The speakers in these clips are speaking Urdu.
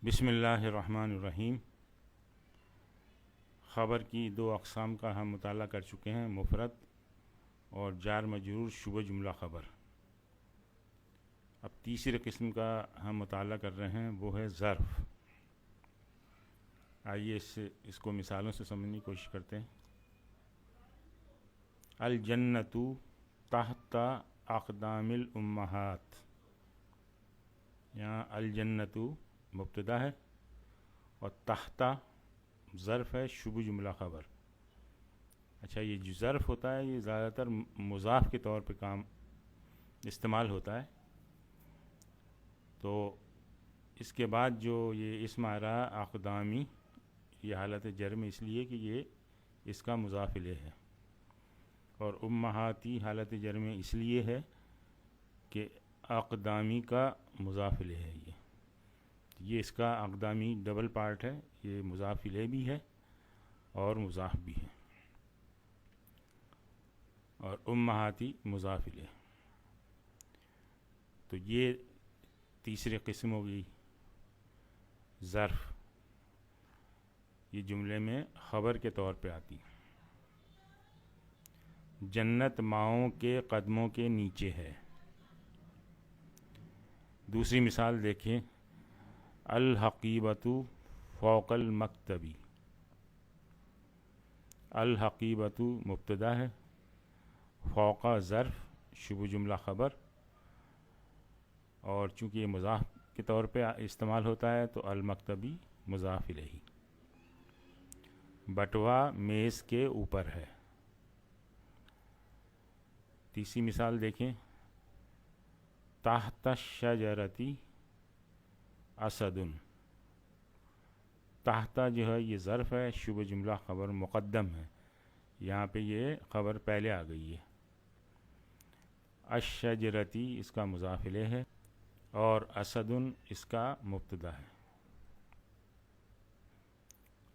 بسم اللہ الرحمن الرحیم۔ خبر کی دو اقسام کا ہم مطالعہ کر چکے ہیں، مفرد اور جار مجرور شبہ جملہ خبر۔ اب تیسری قسم کا ہم مطالعہ کر رہے ہیں، وہ ہے ظرف۔ آئیے اس کو مثالوں سے سمجھنے کی کوشش کرتے ہیں۔ الجنت تحت اقدام الامہات، یہاں الجنت مبتدا ہے اور تحت ظرف ہے، شبہ جملہ خبر۔ اچھا، یہ جو ظرف ہوتا ہے یہ زیادہ تر مضاف کے طور پہ استعمال ہوتا ہے، تو اس کے بعد جو یہ اسم آ رہا اقدامی، یہ حالت جر میں اس لیے کہ یہ اس کا مضاف الیہ ہے، اور امہاتی حالت جر میں اس لیے ہے کہ اقدامی کا مضاف الیہ ہے۔ یہ اس کا اقدامی ڈبل پارٹ ہے، یہ مضاف الیہ بھی ہے اور مضاف بھی ہے، اور امہاتی مضاف الیہ۔ تو یہ تیسری قسم ہوگی ظرف، یہ جملے میں خبر کے طور پہ آتی۔ جنت ماؤں کے قدموں کے نیچے ہے۔ دوسری مثال دیکھیں، الحقیبۃ فوق المکتبی۔ الحقیبۃ مبتدا ہے، فوق ظرف شبہ جملہ خبر، اور چونکہ یہ مضاف کے طور پہ استعمال ہوتا ہے تو المکتبی مضاف الیہ۔ بٹوا میز کے اوپر ہے۔ تیسری مثال دیکھیں، تحت الشجرۃ اسد۔ تحت جو ہے یہ ظرف ہے، شبہ جملہ خبر مقدم ہے، یہاں پہ یہ خبر پہلے آ گئی ہے۔ الشجرۃ اس کا مضاف الیہ ہے اور اسد اس کا مبتدا ہے،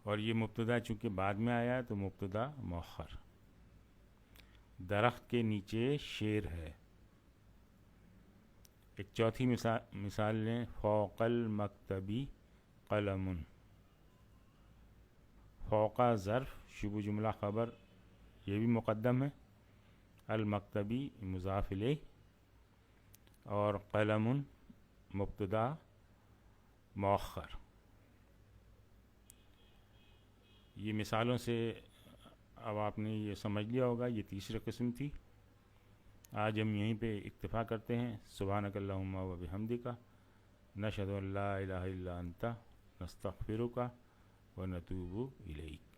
اور یہ مبتدا چونکہ بعد میں آیا ہے تو مبتدا مؤخر۔ درخت کے نیچے شیر ہے۔ ایک چوتھی مثال لیں، فوق المکتبی قلم۔ فوق ظرف شبہ جملہ خبر، یہ بھی مقدم ہے، المکتبی مضاف الیہ، اور قلم مبتدا مؤخر۔ یہ مثالوں سے اب آپ نے یہ سمجھ لیا ہوگا، یہ تیسری قسم تھی۔ آج ہم یہیں پہ اکتفا کرتے ہیں۔ سبحانک اللہم و بحمدک، نشہد ان لا الہ الا انت، نستغفرک و نتوب الیک۔